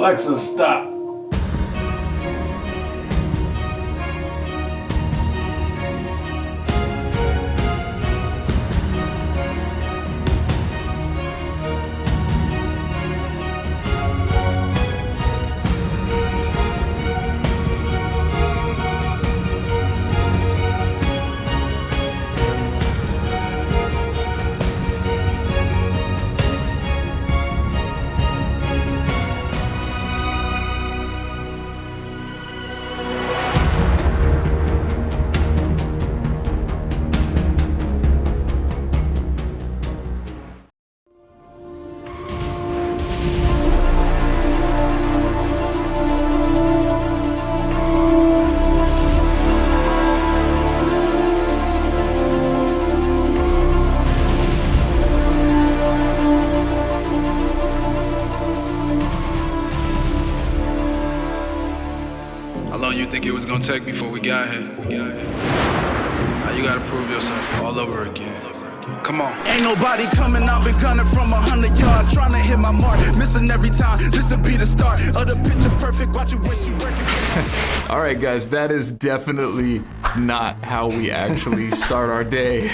Alexa, stop. How long you think it was gonna take before we got here? Now you gotta prove yourself all over again. Come on. Ain't nobody coming, I've been gunning from 100 yards, trying to hit my mark, missing every time. This will be the start of the picture perfect. Watch it when she working. All right, guys, that is definitely not how we actually start our day.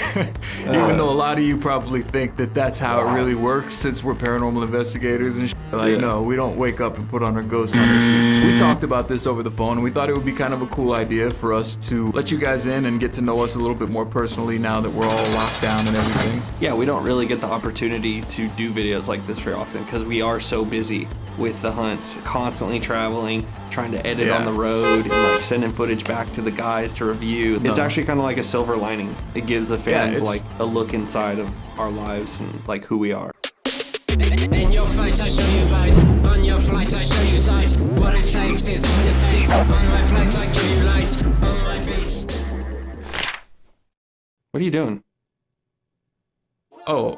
Even though a lot of you probably think that that's how it really works, since we're paranormal investigators and shit. Like, no, we don't wake up and put on our ghost hunter suits. We talked about this over the phone, and we thought it would be kind of a cool idea for us to let you guys in and get to know us a little bit more personally now that we're all locked down and everything. Yeah, we don't really get the opportunity to do videos like this very often because we are so busy with the hunts, constantly traveling, trying to edit on the road, and like sending footage back to the guys to review. It's actually kind of like a silver lining. It gives the fans like a look inside of our lives and like who we are. In your fight I show you bite, on your flight I show you sight. What it takes is mistakes, on my plate I give you light, on my beach. What are you doing? Oh,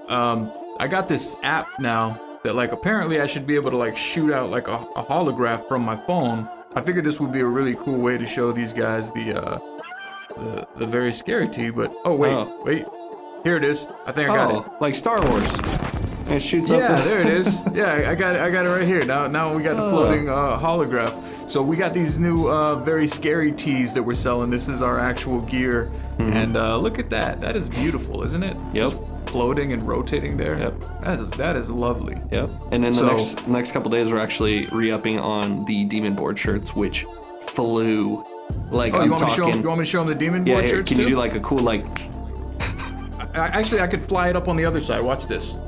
I got this app now that like apparently I should be able to like shoot out like a holograph from my phone. I figured this would be a really cool way to show these guys the very scary tea, but wait. Here it is. I think I got it. Like Star Wars. And it shoots up. Yeah, there it is. Yeah, I got it right here. Now we got the floating holograph. So we got these new very scary tees that we're selling. This is our actual gear, and look at that. That is beautiful, isn't it? Yep. Just floating and rotating there. Yep. That is lovely. Yep. And then the next couple days we're actually re-upping on the demon board shirts, which flew. Like you want me to show them the demon board shirts can too? you do like a cool like? Actually, I could fly it up on the other side. Watch this.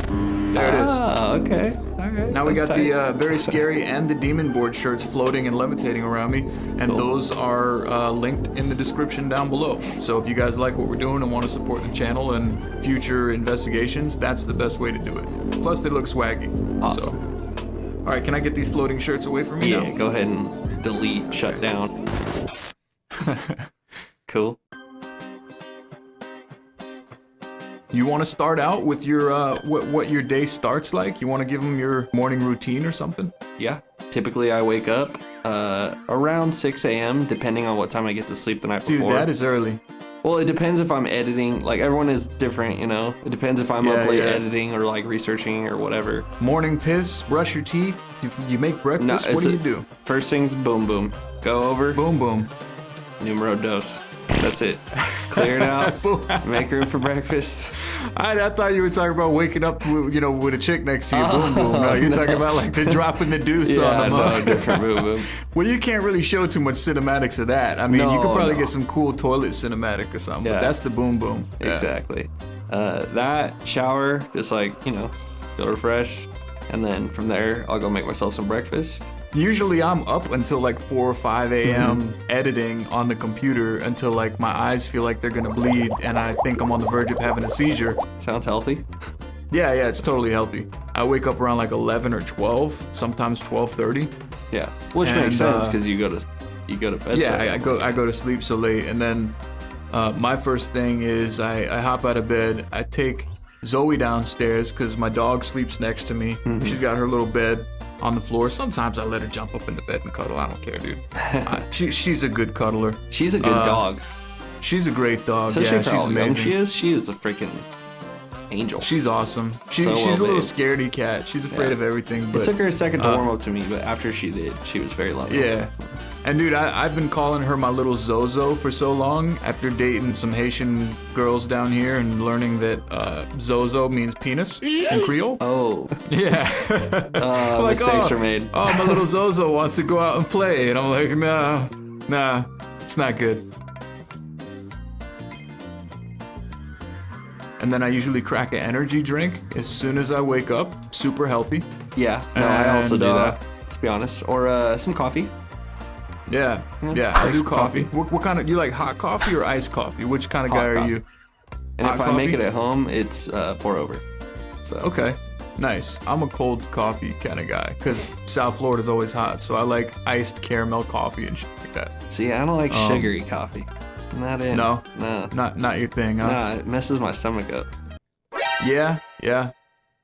There it is. Ah, okay. All right. Now we got the very scary and the demon board shirts floating and levitating around me, and those are linked in the description down below. So if you guys like what we're doing and want to support the channel and future investigations, that's the best way to do it. Plus, they look swaggy. Awesome. So, all right, can I get these floating shirts away from me now? Yeah, go ahead and delete, shut down. Cool. You want to start out with your what your day starts like? You want to give them your morning routine or something? Yeah. Typically, I wake up around 6 a.m. depending on what time I get to sleep the night before. Dude, that is early. Well, it depends if I'm editing. Like, everyone is different, you know? It depends if I'm up late editing or, like, researching or whatever. Morning piss, brush your teeth, you make breakfast, what do you do? First thing's boom, boom. Go over. Boom, boom. Numero dos. That's it. Clear it out. Make room for breakfast. I thought you were talking about waking up, with a chick next to you. Boom, boom. No, you're talking about like they're dropping the deuce on them. No, different boom, boom. Well, you can't really show too much cinematics of that. I mean, you could probably get some cool toilet cinematic or something. But that's the boom, boom. Yeah. Exactly. That shower, just like feel refreshed, and then from there I'll go make myself some breakfast. Usually I'm up until like 4 or 5 a.m. editing on the computer until like my eyes feel like they're gonna bleed and I think I'm on the verge of having a seizure. Sounds healthy. Yeah, it's totally healthy. I wake up around like 11 or 12, sometimes 12:30. Yeah, which makes sense because you go to bed. Yeah, I go to sleep so late, and then my first thing is I hop out of bed. I take Zoe downstairs because my dog sleeps next to me. She's got her little bed on the floor. Sometimes I let her jump up in the bed and cuddle. I don't care, dude. She's a good cuddler. She's a good dog. She's a great dog. Especially yeah, for she's how young amazing. she is a freaking angel. She's awesome. She's So a well little made. scaredy cat. She's afraid of everything. But It took her a second to warm up to me, but after she did, she was very loving. yeah. And dude, I've been calling her my little Zozo for so long after dating some Haitian girls down here and learning that Zozo means penis in Creole. Oh, Yeah. Like, mistakes are made. Oh, my little Zozo wants to go out and play. And I'm like, nah, it's not good. And then I usually crack an energy drink as soon as I wake up. Super healthy. Yeah, no, I also And, do that. Let's be honest. Or some coffee. Yeah, I do some coffee. coffee. What kind of, you like hot coffee or iced coffee? Which kind of Hot guy are coffee. you? And Hot if I make coffee? it at home, it's pour over. So Okay, nice. I'm a cold coffee kind of guy because South Florida's always hot, so I like iced caramel coffee and shit like that. See, I don't like sugary coffee. Not in. No? No. Not your thing, huh? Nah, it messes my stomach up. Yeah.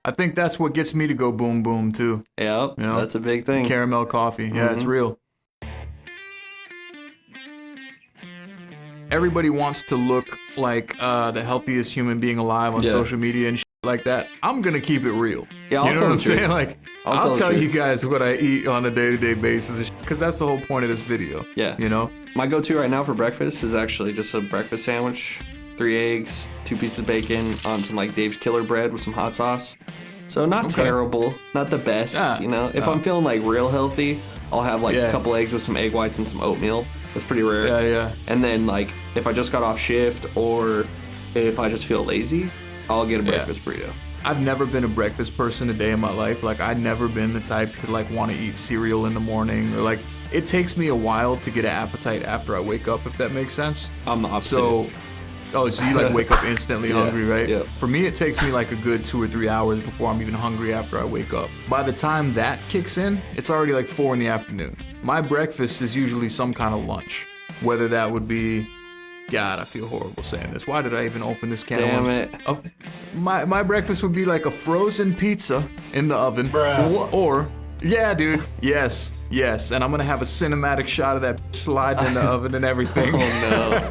I think that's what gets me to go boom boom too. Yep, You know, that's a big thing. Caramel coffee. Yeah, it's real. Everybody wants to look like the healthiest human being alive on Yeah. social media and shit like that. I'm gonna keep it real. Yeah, I'll you know tell what I'm the truth. saying? Like, I'll I'll tell the tell truth. you guys what I eat on a day-to-day basis, because that's the whole point of this video. Yeah. You know? My go-to right now for breakfast is actually just a breakfast sandwich, 3 eggs, 2 pieces of bacon on some like Dave's Killer bread with some hot sauce. So not terrible, not the best, Yeah. you know. If I'm feeling like real healthy, I'll have like Yeah. a couple eggs with some egg whites and some oatmeal. That's pretty rare. Yeah. And then like if I just got off shift or if I just feel lazy, I'll get a breakfast burrito. I've never been a breakfast person a day in my life. Like, I've never been the type to like want to eat cereal in the morning, or like, it takes me a while to get an appetite after I wake up, if that makes sense. I'm the opposite. So you like wake up instantly hungry, right? yeah. For me, it takes me like a good 2 or 3 hours before I'm even hungry after I wake up. By the time that kicks in, it's already like 4 in the afternoon. My breakfast is usually some kind of lunch, whether that would be, God, I feel horrible saying this. Why did I even open this can? Damn of worms? it. My breakfast would be like a frozen pizza in the oven, or yeah, dude, yes, and I'm gonna have a cinematic shot of that sliding in the oven and everything. Oh no.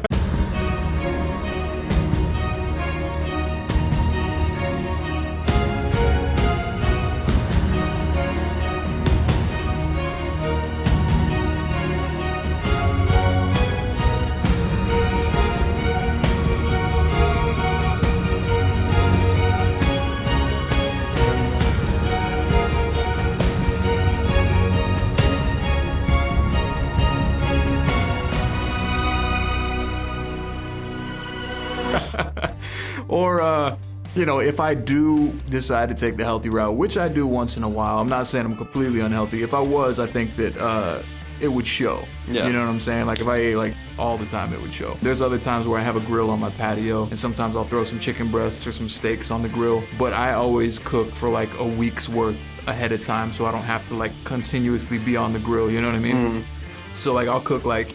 Or, if I do decide to take the healthy route, which I do once in a while, I'm not saying I'm completely unhealthy. If I was, I think that it would show. Yeah. You know what I'm saying? Like, if I ate like all the time, it would show. There's other times where I have a grill on my patio, and sometimes I'll throw some chicken breasts or some steaks on the grill. But I always cook for like a week's worth ahead of time, so I don't have to like continuously be on the grill. You know what I mean? So like, I'll cook like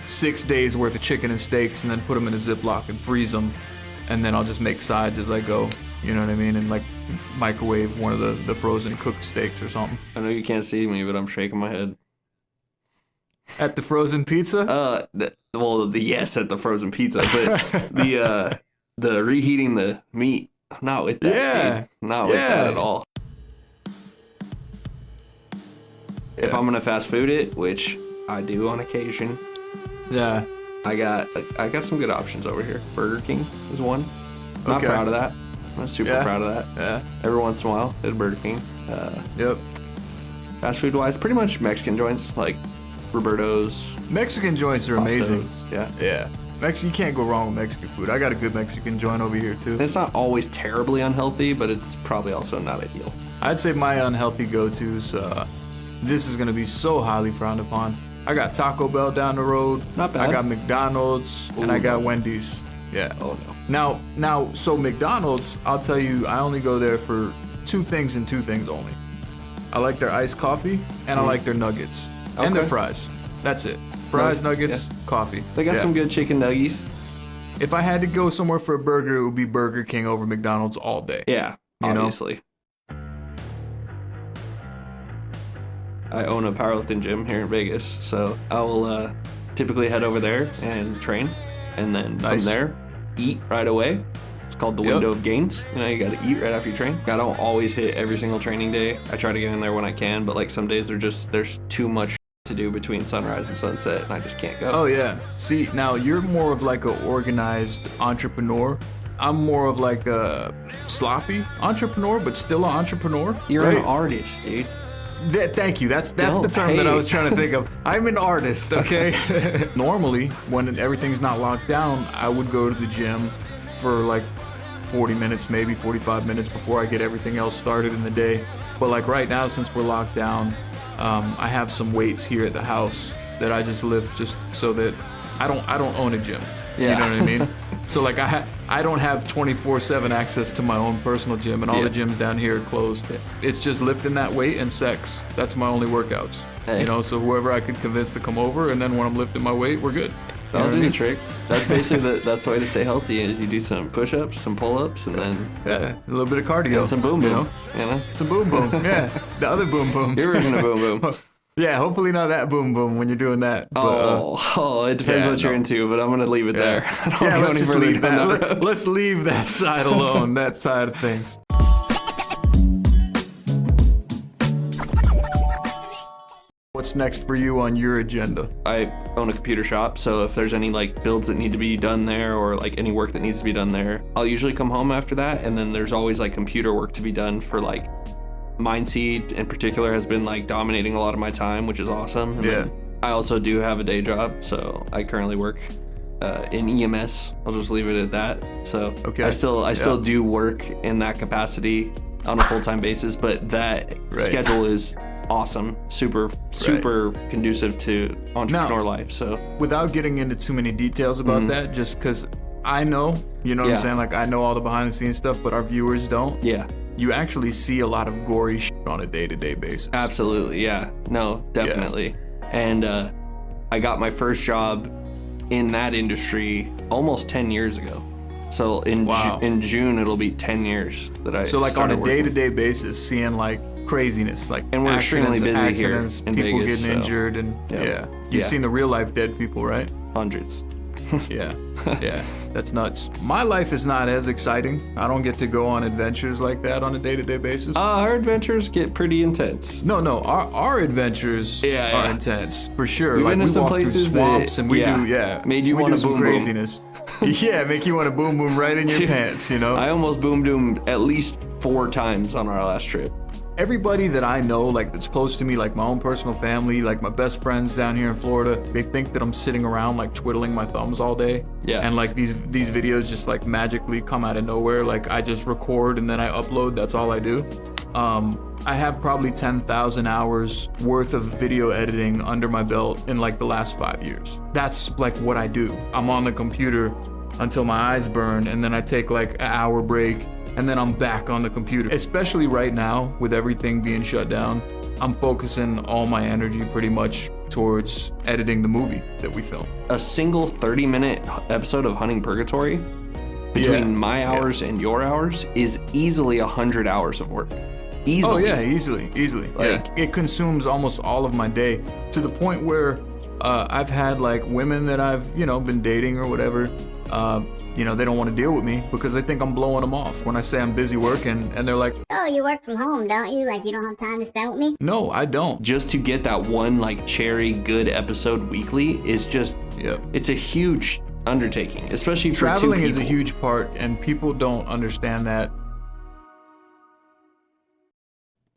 6 days worth of chicken and steaks, and then put them in a Ziploc and freeze them. And then I'll just make sides as I go, you know what I mean? And like microwave one of the frozen cooked steaks or something. I know you can't see me, but I'm shaking my head. At the frozen pizza? The yes at the frozen pizza, but the reheating the meat, not with that. Yeah. Dude. Not with that at all. If I'm gonna fast food it, which I do on occasion, Yeah. I got some good options over here. Burger King is one. I'm not Okay. proud of that. I'm not super Yeah. proud of that. Yeah. Every once in a while, at Burger King. Yep. Fast food wise, pretty much Mexican joints like Roberto's. Mexican joints are amazing. Pastos, Yeah. Yeah. You can't go wrong with Mexican food. I got a good Mexican joint over here too. And it's not always terribly unhealthy, but it's probably also not ideal. I'd say my unhealthy go-tos, this is gonna be so highly frowned upon. I got Taco Bell down the road. Not bad. I got McDonald's and I got Wendy's. Yeah. Oh no. Now, so McDonald's, I'll tell you, I only go there for 2 things and 2 things only. I like their iced coffee and I like their nuggets and their Okay. fries. That's it. Fries, Nuggets, nuggets, coffee. They got Yeah. some good chicken nuggies. If I had to go somewhere for a burger, it would be Burger King over McDonald's all day. Yeah, You know? obviously. I own a powerlifting gym here in Vegas, so I will typically head over there and train, and then Nice. from there, eat right away, It's called the window of gains. You know, you got to eat right after you train. I don't always hit every single training day. I try to get in there when I can, but like some days there's too much to do between sunrise and sunset, and I just can't go. Oh yeah. See, now you're more of like a organized entrepreneur. I'm more of like a sloppy entrepreneur, but still an entrepreneur. You're right? an artist, dude. Thank you. That's the term that I was trying to think of. I'm an artist, okay? Normally, when everything's not locked down, I would go to the gym for like 40 minutes, maybe 45 minutes before I get everything else started in the day. But like right now, since we're locked down, I have some weights here at the house that I just lift just so that I don't own a gym. Yeah. You know what I mean? So like I don't have 24/7 access to my own personal gym, and all the gyms down here are closed. It's just lifting that weight and sex. That's my only workouts. Hey. You know, so whoever I could convince to come over, and then when I'm lifting my weight, we're good. You know That'll what I do mean? the trick. That's basically that's the way to stay healthy is you do some push-ups, some pull-ups, and then Yeah, a little bit of cardio. some boom you boom. know? You know? Some boom boom. Yeah, the other boom boom. Your version of boom boom. Yeah, hopefully not that boom boom when you're doing that. But, It depends yeah, what you're no. into, but I'm gonna leave it there. I don't yeah, go let's any just further leave down that. that road. Let's leave that side alone. That side of things. What's next for you on your agenda? I own a computer shop, so if there's any like builds that need to be done there or like any work that needs to be done there, I'll usually come home after that, and then there's always like computer work to be done for like MindSeed in particular has been like dominating a lot of my time, which is awesome. And then I also do have a day job, so I currently work in EMS. I'll just leave it at that. So Okay. I still do work in that capacity on a full-time basis, but that schedule is awesome, super conducive to entrepreneur life. So Without getting into too many details about that, just because I know, you know what I'm saying? Like I know all the behind the scenes stuff, but our viewers don't. yeah, You actually see a lot of gory shit on a day-to-day basis. absolutely. Yeah, no, definitely. And I got my first job in that industry almost 10 years ago. So in in June it'll be 10 years that I So like on started a working. day-to-day basis, seeing like craziness, like And we're extremely busy here in people Vegas, getting so- injured, and you've seen the real life dead people, right? Hundreds. Yeah, yeah, that's nuts. My life is not as exciting. I don't get to go on adventures like that on a day-to-day basis. Our adventures get pretty intense. No, our adventures are intense for sure. We've like been to we some walk through places swamps that- and we yeah, do made you we wanna do some boom boom. craziness. Yeah, make you want to boom boom right in your Dude, pants, you know. I almost boomed at least 4 times on our last trip. Everybody that I know, like that's close to me, like my own personal family, like my best friends down here in Florida, they think that I'm sitting around like twiddling my thumbs all day. Yeah. And like these videos just like magically come out of nowhere. Like I just record and then I upload. That's all I do. I have probably 10,000 hours worth of video editing under my belt in like the last 5 years. That's like what I do. I'm on the computer until my eyes burn, and then I take like an hour break, and then I'm back on the computer. Especially right now with everything being shut down, I'm focusing all my energy pretty much towards editing the movie that we filmed. A single 30-minute episode of Hunting Purgatory between my hours and your hours is easily 100 hours of work. Easily. Oh yeah, easily. Like- It consumes almost all of my day, to the point where I've had like women that I've, been dating or whatever, they don't want to deal with me because they think I'm blowing them off when I say I'm busy working, and they're like, Oh, you work from home, don't you? Like, you don't have time to spend with me? no, I don't. Just to get that one like cherry good episode weekly is just, Yep. it's a huge undertaking, especially for Traveling 2 is a people. huge part, and people don't understand that.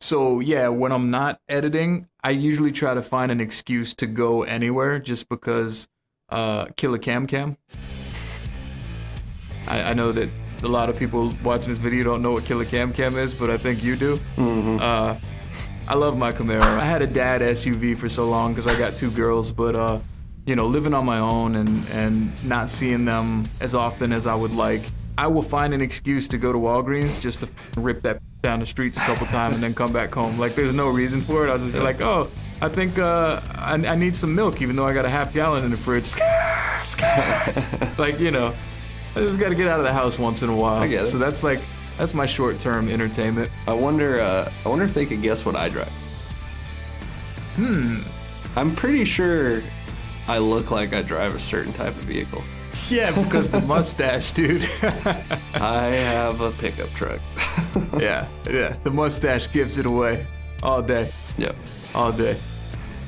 So yeah, when I'm not editing, I usually try to find an excuse to go anywhere, just because kill a cam. I know that a lot of people watching this video don't know what kill a cam is, but I think you do. I love my Camaro. I had a dad SUV for so long because I got 2 girls, but living on my own and not seeing them as often as I would like, I will find an excuse to go to Walgreens just to rip that down the streets a couple times and then come back home. Like, there's no reason for it. I'll just be like, oh, I think I need some milk, even though I got a half gallon in the fridge. Like, I just got to get out of the house once in a while. I get it. So that's my short-term entertainment. I wonder if they could guess what I drive. I'm pretty sure I look like I drive a certain type of vehicle. Yeah, because the mustache, dude. I have a pickup truck. Yeah. The mustache gives it away all day. Yep. All day.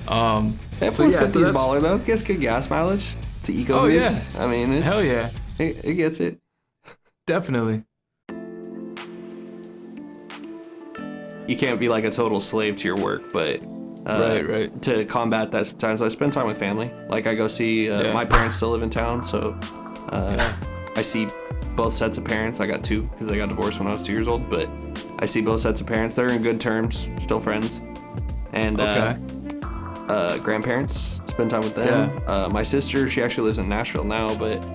That So, yeah, 450 so is that's- baller though. Gets good gas mileage. It's an eco Oh, yeah. boost. I mean, it's, Hell yeah. it gets it. Definitely. You can't be like a total slave to your work, but Right. to combat that sometimes I spend time with family. Like I go see my parents still live in town, so I see both sets of parents. I got two because they got divorced when I was 2 years old, but I see both sets of parents. They're in good terms, still friends. And grandparents, spend time with them. My sister, she actually lives in Nashville now, but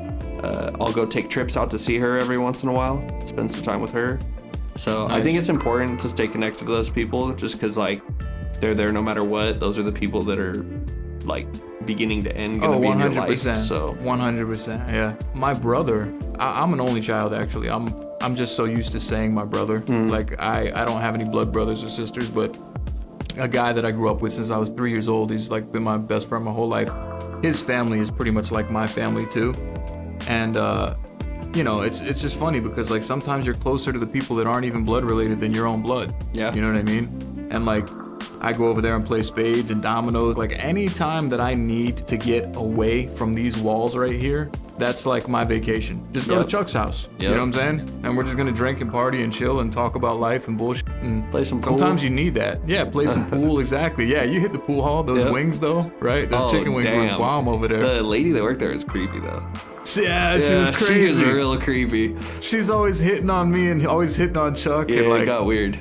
I'll go take trips out to see her every once in a while, spend some time with her. So I think it's important to stay connected to those people just because like they're there no matter what. Those are the people that are like beginning to end gonna be in your life. So 100%. Yeah. My brother, I'm an only child actually. I'm just so used to saying my brother. Like I don't have any blood brothers or sisters, but a guy that I grew up with since I was 3 years old, he's like been my best friend my whole life. His family is pretty much like my family too. And you know, it's just funny because like sometimes you're closer to the people that aren't even blood related than your own blood. Yeah. You know what I mean? And like I go over there and play spades and dominoes. Like any time that I need to get away from these walls right here, that's like my vacation. Just go to Chuck's house. You know what I'm saying? And we're just gonna drink and party and chill and talk about life and bullshit. And play some pool. sometimes you need that. Yeah, play some pool, exactly. Yeah, you hit the pool hall. Those wings though, right? Those chicken wings were bomb over there. The lady that worked there is creepy though. Yeah, she was crazy. She was real creepy. She's always hitting on me and always hitting on Chuck. Yeah, and like, it got weird.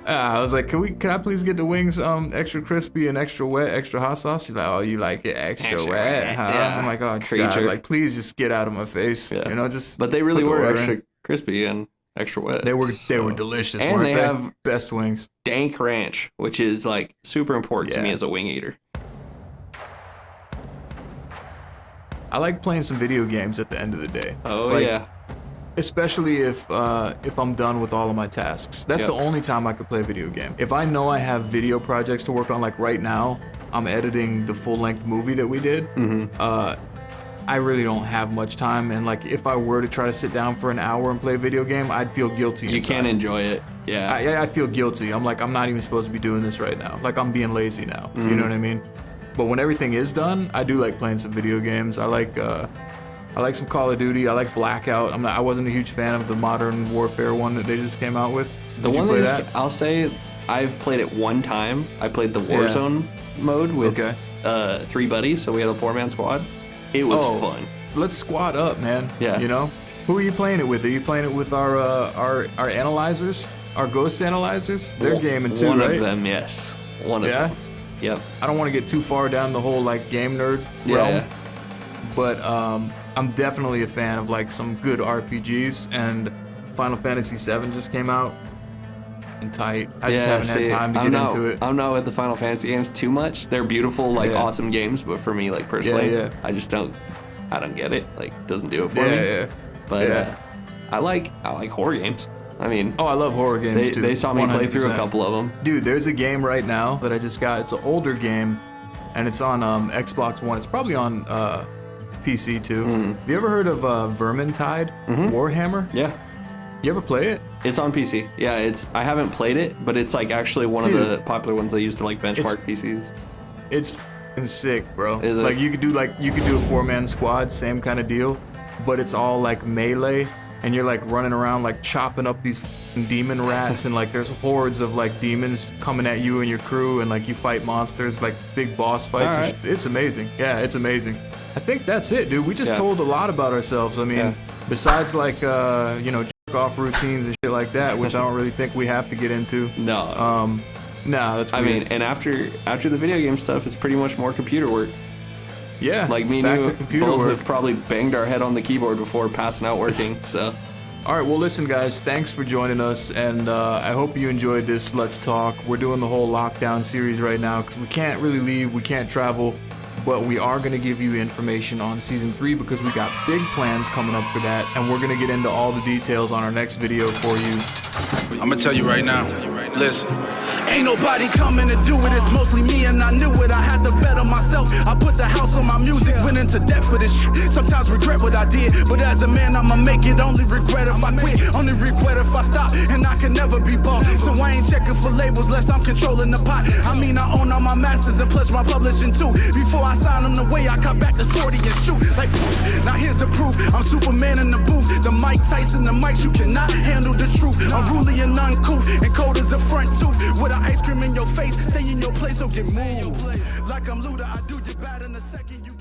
I was like, can I please get the wings extra crispy and extra wet, extra hot sauce? She's like, oh, you like it extra wet, huh? Yeah. I'm like, oh, Creature. God, like, please just get out of my face. Yeah. You know, just. But they really put the were order extra in. crispy and extra wet. They were delicious. And weren't they have best wings. dank ranch, which is like super important to me as a wing eater. I like playing some video games at the end of the day. Oh Like, yeah. Especially if I'm done with all of my tasks. That's the only time I could play a video game. If I know I have video projects to work on, like right now, I'm editing the full-length movie that we did. I really don't have much time, and like if I were to try to sit down for an hour and play a video game, I'd feel guilty. You can't enjoy it. Yeah. I feel guilty. I'm like, I'm not even supposed to be doing this right now. Like I'm being lazy now. You know what I mean? But when everything is done, I do like playing some video games. I like some Call of Duty. I like Blackout. I wasn't a huge fan of the Modern Warfare one that they just came out with. The Did one you play that that? I'll say I've played it one time. I played the Warzone mode with 3 buddies, so we had a 4-man squad. It was fun. Let's squad up, man. Yeah. You know? Who are you playing it with? Are you playing it with our analyzers? Our ghost analyzers? They're gaming too, One right? of them, yes. One of them. Yep. I don't want to get too far down the whole like game nerd realm. But I'm definitely a fan of like some good RPGs, and Final Fantasy VII just came out. And tight. I just haven't had time to get into it. I'm not with the Final Fantasy games too much. They're beautiful, like awesome games, but for me, like personally, I just don't get it. Like, doesn't do it for me. But I like horror games. I mean, I love horror games too. They saw me play through a 100%. couple of them. Dude, there's a game right now that I just got. It's an older game, and it's on Xbox One. It's probably on PC too. Have you ever heard of Vermintide? Warhammer? Yeah. You ever play it? It's on PC. Yeah, I haven't played it, but it's like actually one of the popular ones they use to like benchmark PCs. It's f***ing sick, bro. Is it? Like you could do a 4-man squad, same kind of deal, but it's all like melee, and you're like running around like chopping up these f***ing demon rats, and like there's hordes of like demons coming at you and your crew, and like you fight monsters, like big boss fights. All right. It's amazing. Yeah, it's amazing. I think that's it, dude. We just told a lot about ourselves. I mean, besides like off routines and shit like that, which I don't really think we have to get into. No. No, that's weird. I mean, and after the video game stuff, it's pretty much more computer work. Yeah. Like me back and to you computer both work. have probably banged our head on the keyboard before passing out working. So. All right, well, listen, guys, thanks for joining us, and I hope you enjoyed this Let's Talk. We're doing the whole lockdown series right now because we can't really leave, we can't travel, but we are going to give you information on Season 3 because we got big plans coming up for that, and we're going to get into all the details on our next video for you. I'm gonna tell you right now. Listen, Ain't nobody coming to do it, it's mostly me and I knew it. I had to bet on myself, I put the house on my music, went into debt for this shit. Sometimes regret what I did, but as a man I'ma make it. Only regret if I quit, only regret if I stop, and I can never be bought. So I ain't checking for labels less I'm controlling the pot. I mean I own all my masters and plus my publishing too. Before I sign on the way I cut back to 40 and shoot like poof. Now here's the proof, I'm Superman in the booth. The Mike Tyson, the mics, you cannot handle the truth. Unruly and uncouth, and cold as a front tooth. With an ice cream in your face, stay in your place or get moved. Like I'm Luda, I do you bad in a second.